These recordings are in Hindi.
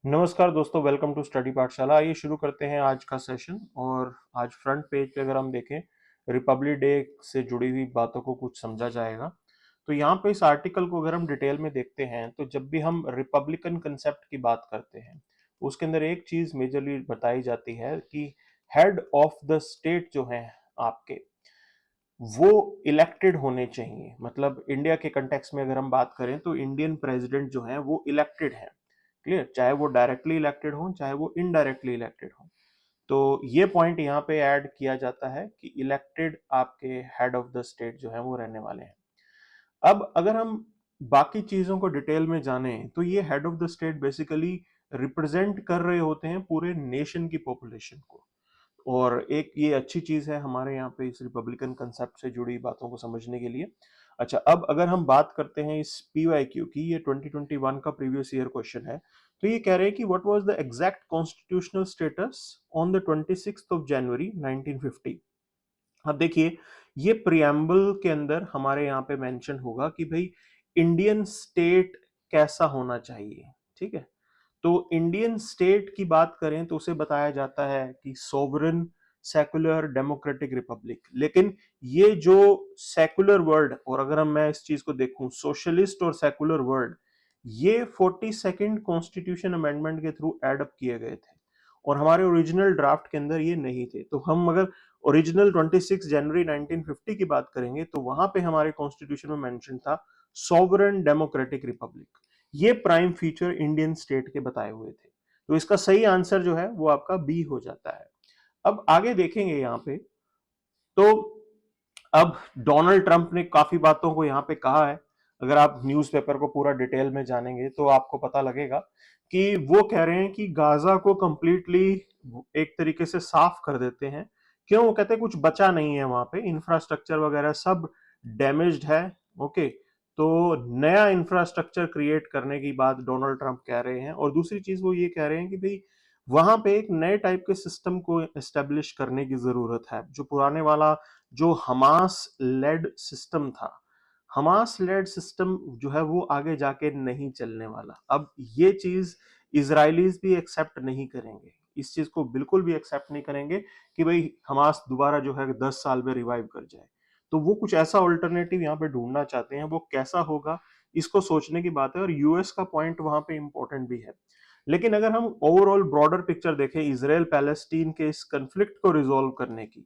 नमस्कार दोस्तों, वेलकम टू स्टडी पाठशाला। आइए शुरू करते हैं आज का सेशन। और आज फ्रंट पेज पे अगर हम देखें, रिपब्लिक डे से जुड़ी हुई बातों को कुछ समझा जाएगा। तो यहाँ पे इस आर्टिकल को अगर हम डिटेल में देखते हैं तो जब भी हम रिपब्लिकन कंसेप्ट की बात करते हैं, उसके अंदर एक चीज मेजरली बताई जाती है कि हेड ऑफ द स्टेट जो है आपके, वो इलेक्टेड होने चाहिए। मतलब इंडिया के कंटेक्स्ट में अगर हम बात करें तो इंडियन प्रेसिडेंट जो है वो इलेक्टेड है। क्लियर, चाहे वो डायरेक्टली इलेक्टेड हो चाहे वो इनडायरेक्टली इलेक्टेड हो। तो ये पॉइंट यहाँ पे ऐड किया जाता है कि इलेक्टेड आपके हेड ऑफ द स्टेट जो है वो रहने वाले हैं। अब अगर हम बाकी चीजों को डिटेल में जाने तो ये head of the state basically represent कर रहे होते हैं पूरे नेशन की पॉपुलेशन को। और एक ये अच्छी चीज है हमारे यहाँ पे इस रिपब्लिकन कंसेप्ट से जुड़ी बातों को समझने के लिए। अच्छा, अब अगर हम बात करते हैं इस पीवाईक्यू की, ये 2021 का प्रीवियस ईयर क्वेश्चन है। तो ये कह रहे हैं कि what was the exact constitutional status on the 26th of January 1950। अब देखिए, ये प्रियम्बल के अंदर हमारे यहाँ पे मेंशन होगा कि भाई इंडियन स्टेट कैसा होना चाहिए। ठीक है, तो इंडियन स्टेट की बात करें तो उसे बताया जाता है कि सोवरेन सेकुलर डेमोक्रेटिक रिपब्लिक। लेकिन ये जो सेकुलर वर्ड, और अगर हम मैं इस चीज को देखूं सोशलिस्ट और सेकुलर वर्ड, ये 42nd कॉन्स्टिट्यूशन अमेंडमेंट के थ्रू एड अप किए गए थे और हमारे ओरिजिनल ड्राफ्ट के अंदर ये नहीं थे। तो हम अगर ओरिजिनल 26 जनवरी 1950 की बात करेंगे तो वहां पे हमारे कॉन्स्टिट्यूशन में मेंशन था सॉवरेन डेमोक्रेटिक रिपब्लिक। ये प्राइम फीचर इंडियन स्टेट के बताए हुए थे। तो इसका सही आंसर जो है वो आपका बी हो जाता है। अब आगे देखेंगे यहाँ पे, तो अब डोनाल्ड ट्रंप ने काफी बातों को यहाँ पे कहा है। अगर आप न्यूज़पेपर को पूरा डिटेल में जानेंगे तो आपको पता लगेगा कि वो कह रहे हैं कि गाजा को कंप्लीटली एक तरीके से साफ कर देते हैं। क्यों? वो कहते हैं कुछ बचा नहीं है वहां पे, इंफ्रास्ट्रक्चर वगैरह सब डैमेज्ड है। ओके, तो नया इंफ्रास्ट्रक्चर क्रिएट करने की बात डोनाल्ड ट्रंप कह रहे हैं। और दूसरी चीज वो ये कह रहे हैं कि भाई वहां पे एक नए टाइप के सिस्टम को एस्टेब्लिश करने की जरूरत है। जो पुराने वाला जो हमास लेड सिस्टम था, हमास लेड सिस्टम जो है वो आगे जाके नहीं चलने वाला। अब ये चीज इजरायलीज भी एक्सेप्ट नहीं करेंगे, इस चीज को बिल्कुल भी एक्सेप्ट नहीं करेंगे कि भाई हमास दोबारा जो है 10 साल में रिवाइव कर जाए। तो वो कुछ ऐसा ऑल्टरनेटिव यहाँ पे ढूंढना चाहते हैं। वो कैसा होगा इसको सोचने की बात है, और यूएस का पॉइंट वहां पे इंपॉर्टेंट भी है। लेकिन अगर हम ओवरऑल ब्रॉडर पिक्चर देखें इसराइल पैलेस्टीन के इस कंफ्लिक्ट को रिजोल्व करने की,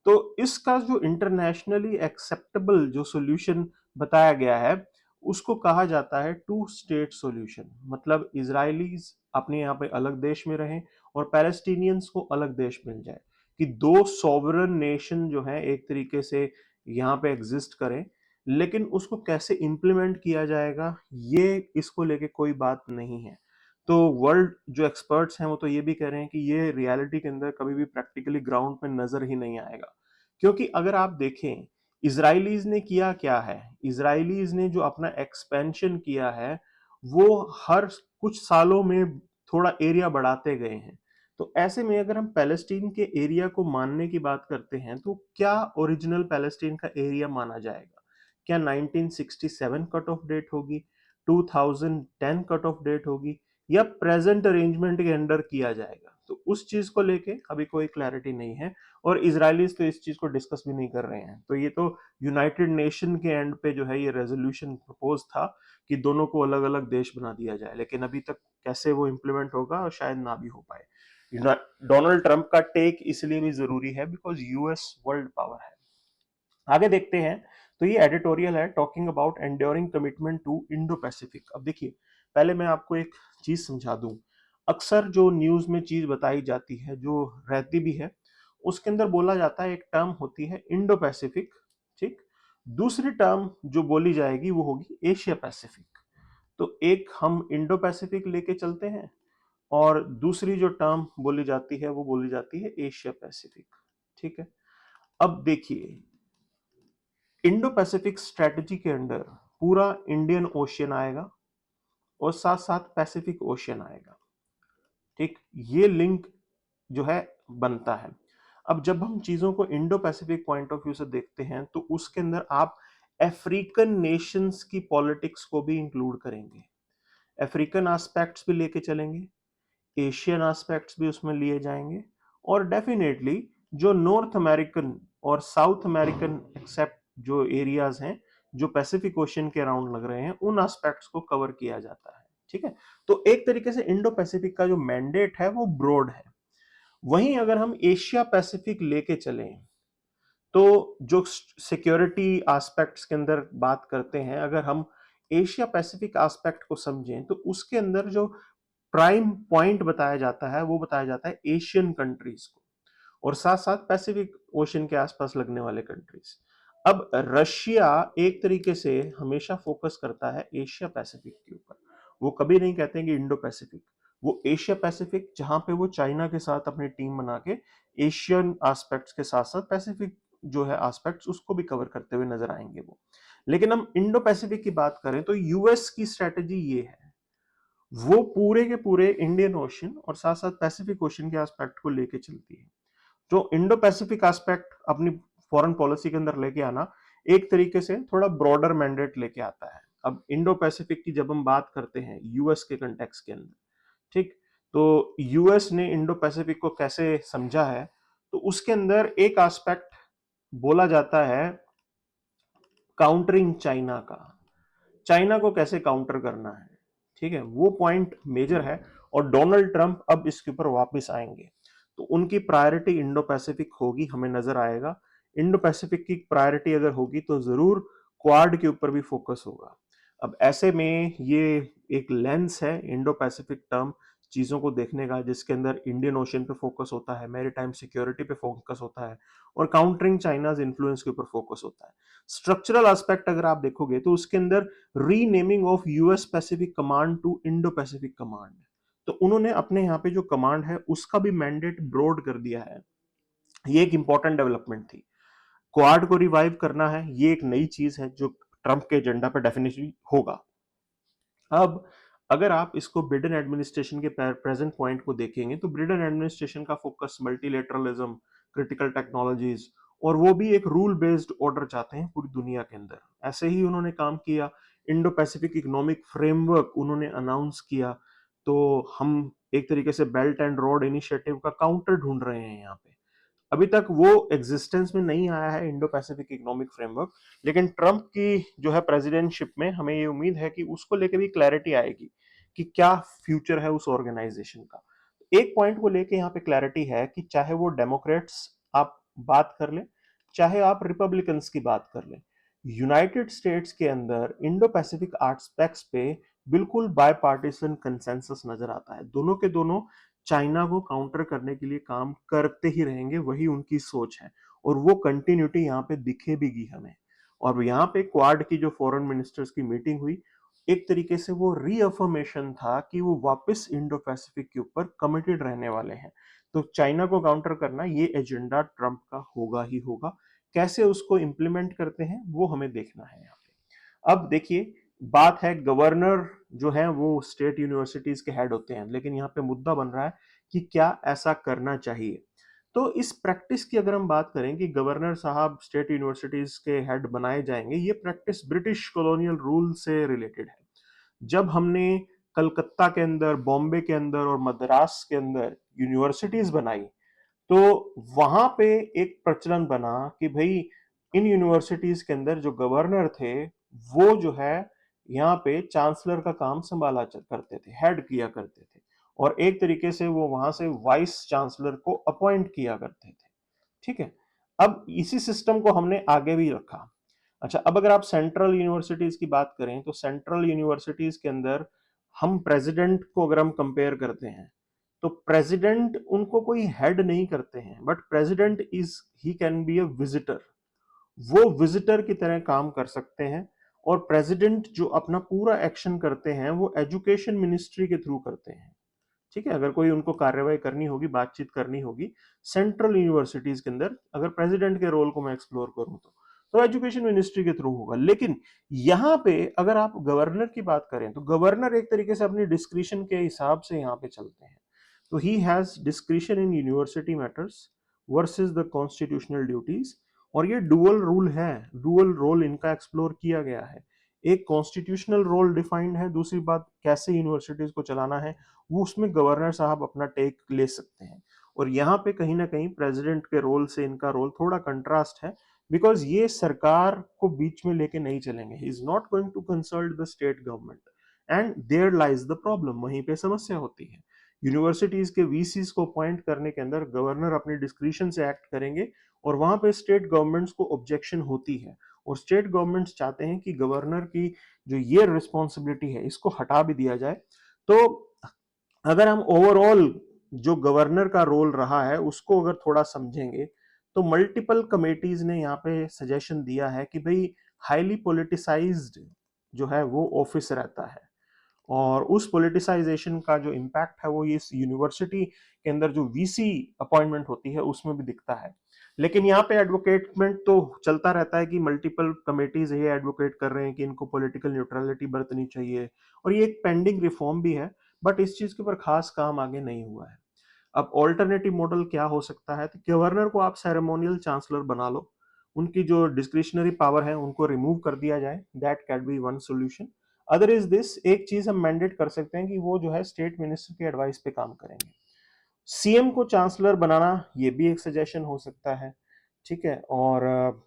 तो इसका जो इंटरनेशनली एक्सेप्टेबल जो सॉल्यूशन बताया गया है उसको कहा जाता है टू स्टेट सॉल्यूशन। मतलब इजरायलीज अपने यहाँ पे अलग देश में रहें और पैलेस्टीनियंस को अलग देश मिल जाए, कि दो सॉवरन नेशन जो है एक तरीके से यहाँ पे एग्जिस्ट करें। लेकिन उसको कैसे इंप्लीमेंट किया जाएगा ये इसको लेके कोई बात नहीं है। तो वर्ल्ड जो एक्सपर्ट्स हैं वो तो ये भी कह रहे हैं कि ये रियलिटी के अंदर कभी भी प्रैक्टिकली ग्राउंड पे नजर ही नहीं आएगा। क्योंकि अगर आप देखें इसराइलीज ने किया क्या है, इसराइलीज ने जो अपना एक्सपेंशन किया है वो हर कुछ सालों में थोड़ा एरिया बढ़ाते गए हैं। तो ऐसे में अगर हम पैलेस्टीन के एरिया को मानने की बात करते हैं तो क्या ओरिजिनल पैलेस्टीन का एरिया माना जाएगा? क्या 1967 कट ऑफ डेट होगी, 2010 कट ऑफ डेट होगी, या प्रेजेंट अरेंजमेंट के अंडर किया जाएगा? तो उस चीज को लेके अभी कोई क्लैरिटी नहीं है। और इजरायलीज तो इस चीज को डिस्कस भी नहीं कर रहे हैं। तो ये तो यूनाइटेड नेशन के एंड पे जो है ये रेजोल्यूशन प्रपोज था कि दोनों को अलग अलग देश बना दिया जाए, लेकिन अभी तक कैसे वो इम्प्लीमेंट होगा और शायद ना भी हो पाए। डोनाल्ड ट्रंप का टेक इसलिए भी जरूरी है बिकॉज यूएस वर्ल्ड पावर है। आगे देखते हैं, तो ये एडिटोरियल है talking about enduring commitment to Indo Pacific. अब देखिए, पहले मैं आपको एक चीज समझा दूं। अक्सर जो न्यूज में चीज बताई जाती है जो रहती भी है, उसके अंदर बोला जाता है, एक टर्म होती है इंडो पैसिफिक। ठीक, दूसरी टर्म जो बोली जाएगी वो होगी एशिया पैसिफिक। तो एक हम इंडो पैसिफिक लेके चलते हैं और दूसरी जो टर्म बोली जाती है वो बोली जाती है एशिया पैसिफिक। ठीक है, अब देखिए, इंडो पैसिफिक स्ट्रेटजी के अंडर पूरा इंडियन ओशियन आएगा और साथ साथ पैसिफिक ओशियन आएगा। ठीक, ये लिंक जो है बनता है। अब जब हम चीजों को Indo Pacific point of view से देखते हैं तो उसके अंदर आप अफ्रीकन नेशंस की पॉलिटिक्स को भी इंक्लूड करेंगे, अफ्रीकन एस्पेक्ट्स भी लेके चलेंगे, एशियन एस्पेक्ट्स भी उसमें लिए जाएंगे, और डेफिनेटली जो नॉर्थ अमेरिकन और साउथ अमेरिकन एक्सेप्ट जो एरियाज हैं जो पैसिफिक ओशियन के अराउंड लग रहे हैं, उन एस्पेक्ट्स को कवर किया जाता है। ठीक है, तो एक तरीके से इंडो पैसिफिक का जो मैंडेट है वो ब्रॉड है। वहीं अगर हम एशिया पैसिफिक लेके चलें, तो जो सिक्योरिटी एस्पेक्ट्स के अंदर बात करते हैं, अगर हम एशिया पैसिफिक एस्पेक्ट को समझें तो उसके अंदर जो प्राइम पॉइंट बताया जाता है वो बताया जाता है एशियन कंट्रीज को, और साथ साथ पैसिफिक ओशन के आसपास लगने वाले कंट्रीज। अब रशिया एक तरीके से हमेशा फोकस करता है एशिया पैसिफिक के ऊपर, वो कभी नहीं कहते कि इंडो पैसिफिक, वो एशिया पैसिफिक, जहां पे वो चाइना के साथ अपनी टीम बना के एशियन एस्पेक्ट्स के साथ साथ पैसिफिक जो है एस्पेक्ट्स उसको भी कवर करते हुए नजर आएंगे वो। लेकिन हम इंडो पैसिफिक की बात करें तो यूएस की स्ट्रेटेजी ये है, वो पूरे के पूरे इंडियन ओशन और साथ साथ पैसिफिक ओशन के एस्पेक्ट को लेके चलती है। जो इंडो पैसिफिक एस्पेक्ट अपनी फॉरेन पॉलिसी के अंदर लेके आना एक तरीके से थोड़ा ब्रॉडर मैंडेट लेके आता है। अब इंडो पैसिफिक की जब हम बात करते हैं यूएस के कंटेक्स्ट के अंदर, ठीक, तो यूएस ने इंडो पैसिफिक को कैसे समझा है, तो उसके अंदर एक एस्पेक्ट बोला जाता है काउंटरिंग चाइना का, चाइना को कैसे काउंटर करना है। ठीक है, वो पॉइंट मेजर है, और डोनाल्ड ट्रंप अब इसके ऊपर वापस आएंगे, तो उनकी प्रायोरिटी इंडो पैसिफिक होगी, हमें नजर आएगा। इंडो पैसिफिक की प्रायोरिटी अगर होगी तो जरूर क्वाड के ऊपर भी फोकस होगा। अब ऐसे में ये एक लेंस है इंडो पैसिफिक टर्म चीजों को देखने का, जिसके अंदर इंडियन ओशन पे फोकस होता है, मैरीटाइम सिक्योरिटी पे फोकस होता है, और काउंटरिंग चाइनाज इन्फ्लुएंस के ऊपर फोकस होता है। स्ट्रक्चरल एस्पेक्ट अगर आप देखोगे तो उसके अंदर renaming of US Pacific command to Indo Pacific command, तो उन्होंने अपने यहाँ पे जो कमांड है उसका भी मैंडेट ब्रॉड कर दिया है। ये एक इंपॉर्टेंट डेवलपमेंट थी। क्वाड को रिवाइव करना है, ये एक नई चीज है जो ट्रंप के एजेंडा पर डेफिनेटली होगा। अब अगर आप इसको बिडेन एडमिनिस्ट्रेशन के प्रेजेंट पॉइंट को देखेंगे तो बिडेन एडमिनिस्ट्रेशन का फोकस मल्टीलेटरलिज्म, क्रिटिकल टेक्नोलॉजीज, और वो भी एक रूल बेस्ड ऑर्डर चाहते हैं पूरी दुनिया के अंदर। ऐसे ही उन्होंने काम किया, इंडो पैसिफिक इकोनॉमिक फ्रेमवर्क उन्होंने अनाउंस किया। तो हम एक तरीके से बेल्ट एंड रोड इनिशिएटिव का काउंटर ढूंढ रहे हैं यहाँ पे। अभी तक वो एग्जिस्टेंस में नहीं आया है इंडो पैसिफिक इकोनॉमिक फ्रेमवर्क, लेकिन ट्रंप की जो है प्रेसिडेंटशिप में हमें ये उम्मीद है कि उसको लेकर भी क्लैरिटी आएगी कि क्या फ्यूचर है उस ऑर्गेनाइजेशन का। एक पॉइंट को लेके यहाँ पे क्लैरिटी है कि चाहे वो डेमोक्रेट्स आप बात कर लें, चाहे आप रिपब्लिकन्स की बात कर लें, यूनाइटेड स्टेट्स के अंदर इंडो पैसिफिक एस्पेक्ट्स पे बिल्कुल बायपार्टीसन कंसेंसस नजर आता है। दोनों के दोनों चाइना को काउंटर करने के लिए काम करते ही रहेंगे, वही उनकी सोच है, और वो कंटिन्यूटी यहाँ पे दिखेगी हमें। और यहाँ पे क्वाड की जो फॉरेन मिनिस्टर्स की मीटिंग हुई, एक तरीके से वो रीअफर्मेशन था कि वो वापस इंडो पैसिफिक के ऊपर कमिटेड रहने वाले हैं। तो चाइना को काउंटर करना ये एजेंडा ट्रंप का होगा ही होगा। कैसे उसको इंप्लीमेंट करते हैं वो हमें देखना है यहाँ पे। अब देखिए, बात है गवर्नर जो है वो स्टेट यूनिवर्सिटीज के हेड होते हैं, लेकिन यहाँ पे मुद्दा बन रहा है कि क्या ऐसा करना चाहिए। तो इस प्रैक्टिस की अगर हम बात करें कि गवर्नर साहब स्टेट यूनिवर्सिटीज के हेड बनाए जाएंगे, ये प्रैक्टिस ब्रिटिश कॉलोनियल रूल से रिलेटेड है। जब हमने कलकत्ता के अंदर, बॉम्बे के अंदर और मद्रास के अंदर यूनिवर्सिटीज बनाई, तो वहां पे एक प्रचलन बना कि भाई इन यूनिवर्सिटीज के अंदर जो गवर्नर थे वो जो है यहाँ पे चांसलर का काम संभाला करते थे, हेड किया करते थे, और एक तरीके से वो वहां से वाइस चांसलर को अपॉइंट किया करते थे। ठीक है, अब इसी सिस्टम को हमने आगे भी रखा। अच्छा, अब अगर आप सेंट्रल यूनिवर्सिटीज की बात करें तो सेंट्रल यूनिवर्सिटीज के अंदर हम प्रेसिडेंट को अगर हम कंपेयर करते हैं, तो प्रेसिडेंट उनको कोई हेड नहीं करते हैं, but president is he can be a visitor, वो विजिटर की तरह काम कर सकते हैं। और प्रेसिडेंट जो अपना पूरा एक्शन करते हैं वो एजुकेशन मिनिस्ट्री के थ्रू करते हैं। ठीक है, अगर कोई उनको कार्यवाही करनी होगी, बातचीत करनी होगी सेंट्रल यूनिवर्सिटीज के अंदर, अगर प्रेसिडेंट के रोल को मैं एक्सप्लोर करूं तो एजुकेशन मिनिस्ट्री के थ्रू होगा। लेकिन यहाँ पे अगर आप गवर्नर की बात करें तो गवर्नर एक तरीके से अपनी डिस्क्रिशन के हिसाब से यहाँ पे चलते हैं। तो he has discretion in university matters versus the constitutional duties, और ये डुअल रूल है, डुअल रोल इनका एक्सप्लोर किया गया है। एक कॉन्स्टिट्यूशनल रोल डिफाइंड है, दूसरी बात कैसे यूनिवर्सिटीज को चलाना है वो उसमें गवर्नर साहब अपना टेक ले सकते हैं। और यहाँ पे कहीं ना कहीं प्रेसिडेंट के रोल से इनका रोल थोड़ा कंट्रास्ट है, बिकॉज ये सरकार को बीच में लेके नहीं चलेंगे, he is not going to consult the state government, and there lies the problem, वहीं पे समस्या होती है। यूनिवर्सिटीज के वीसीज को अपॉइंट करने के अंदर गवर्नर अपनी डिस्क्रिशन से एक्ट करेंगे, और वहां पे स्टेट गवर्नमेंट्स को ऑब्जेक्शन होती है, और स्टेट गवर्नमेंट्स चाहते हैं कि गवर्नर की जो ये रिस्पॉन्सिबिलिटी है इसको हटा भी दिया जाए। तो अगर हम ओवरऑल जो गवर्नर का रोल रहा है उसको अगर थोड़ा समझेंगे, तो मल्टीपल कमेटीज ने यहाँ पे सजेशन दिया है कि भाई हाईली पॉलिटिसाइज्ड जो है वो ऑफिस रहता है, और उस पॉलिटिसाइजेशन का जो इम्पैक्ट है वो इस यूनिवर्सिटी के अंदर जो वीसी अपॉइंटमेंट होती है उसमें भी दिखता है। लेकिन यहाँ पे एडवोकेटमेंट तो चलता रहता है कि मल्टीपल कमेटीज ये एडवोकेट कर रहे हैं कि इनको पॉलिटिकल न्यूट्रलिटी बरतनी चाहिए, और ये एक पेंडिंग रिफॉर्म भी है, बट इस चीज के ऊपर खास काम आगे नहीं हुआ है। अब ऑल्टरनेटिव मॉडल क्या हो सकता है, तो गवर्नर को आप सेरेमोनियल चांसलर बना लो, उनकी जो डिस्क्रिशनरी पावर है उनको रिमूव कर दिया जाए, that can be one solution. Other is this, एक चीज हम मैंडेट कर सकते हैं कि वो जो है स्टेट मिनिस्टर के एडवाइस पे काम करेंगे। सीएम को चांसलर बनाना ये भी एक सजेशन हो सकता है, ठीक है, और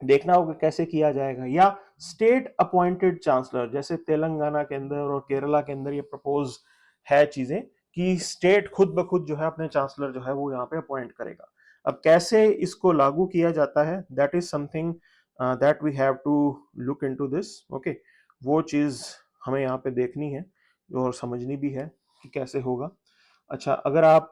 देखना होगा कैसे किया जाएगा। या स्टेट अपॉइंटेड चांसलर, जैसे तेलंगाना के अंदर और केरला के अंदर ये प्रपोज है चीजें कि स्टेट खुद ब खुद जो है अपने चांसलर जो है वो यहाँ पे अपॉइंट करेगा। अब कैसे इसको लागू किया जाता है, that is something that we have to look into this, okay. वो चीज हमें यहाँ पे देखनी है और समझनी भी है कि कैसे होगा। अच्छा, अगर आप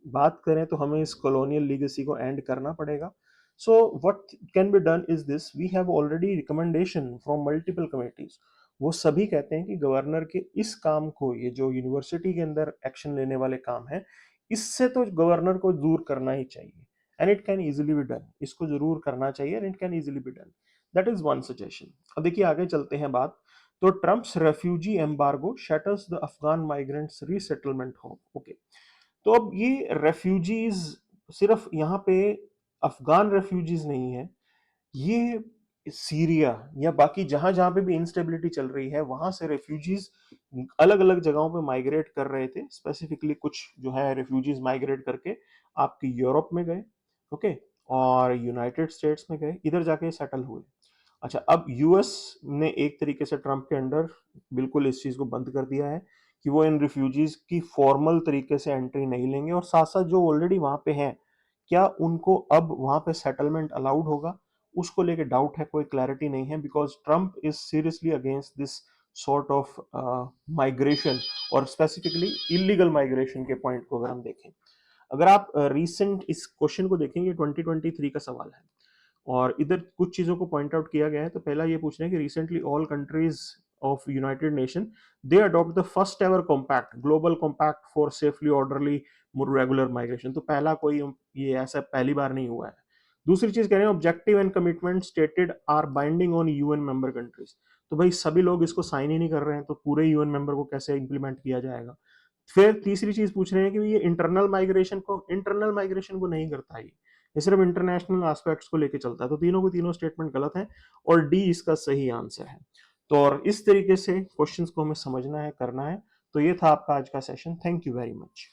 बात करें तो हमें इस कॉलोनियल लीगेसी को एंड करना पड़ेगा। So what can be done is this, we have already recommendation from multiple committees। वो सभी कहते हैं कि गवर्नर के इस काम को, ये जो यूनिवर्सिटी के अंदर एक्शन लेने वाले काम है, इससे तो गवर्नर को दूर करना ही चाहिए, and it can easily be done, इसको जरूर करना चाहिए and it can easily be done. That is one suggestion. अब देखिए आगे चलते हैं बात, तो Trump's refugee embargo shutters the Afghan migrants resettlement hope, okay. तो अब ये रेफ्यूजीज सिर्फ यहाँ पे अफगान रेफ्यूजीज नहीं है, ये सीरिया या बाकी जहां जहां पे भी इंस्टेबिलिटी चल रही है वहां से रेफ्यूजीज अलग अलग जगहों पे माइग्रेट कर रहे थे। स्पेसिफिकली कुछ जो है रेफ्यूजीज माइग्रेट करके आपकी यूरोप में गए, ओके, और यूनाइटेड स्टेट्स में गए, इधर जाके सेटल हुए। अच्छा, अब यूएस ने एक तरीके से ट्रम्प के अंडर बिल्कुल इस चीज को बंद कर दिया है कि वो इन रिफ्यूजीज की फॉर्मल तरीके से एंट्री नहीं लेंगे, और साथ साथ जो ऑलरेडी वहां पे हैं क्या उनको अब वहां पे सेटलमेंट अलाउड होगा, उसको लेके डाउट है, कोई क्लैरिटी नहीं है, because Trump is seriously against this sort of migration, और स्पेसिफिकली इलीगल माइग्रेशन के पॉइंट को अगर हम देखें। अगर आप रिसेंट इस क्वेश्चन को देखेंगे, 2023 का सवाल है, और इधर कुछ चीजों को पॉइंट आउट किया गया है। तो पहला ये पूछ रहे हैं कि recently all countries of United nation they adopt the first ever compact, global compact for safely orderly regular migration. तो पहला कोई ये ऐसा पहली बार नहीं हुआ है। दूसरी चीज कह रहे हैं objective and commitment stated are binding on UN member countries. तो भाई सभी लोग इसको साइन ही नहीं कर रहे हैं, तो पूरे यूएन मेंबर को कैसे इंप्लीमेंट किया जाएगा। फिर तीसरी चीज पूछ रहे हैं कि ये इंटरनल माइग्रेशन को नहीं करता है, ये सिर्फ इंटरनेशनल एस्पेक्ट्स को लेके चलता है। तो तीनों को तीनों स्टेटमेंट गलत है, और डी इसका सही आंसर है। तो और इस तरीके से क्वेश्चंस को हमें समझना है, करना है। तो ये था आपका आज का session. Thank you very much.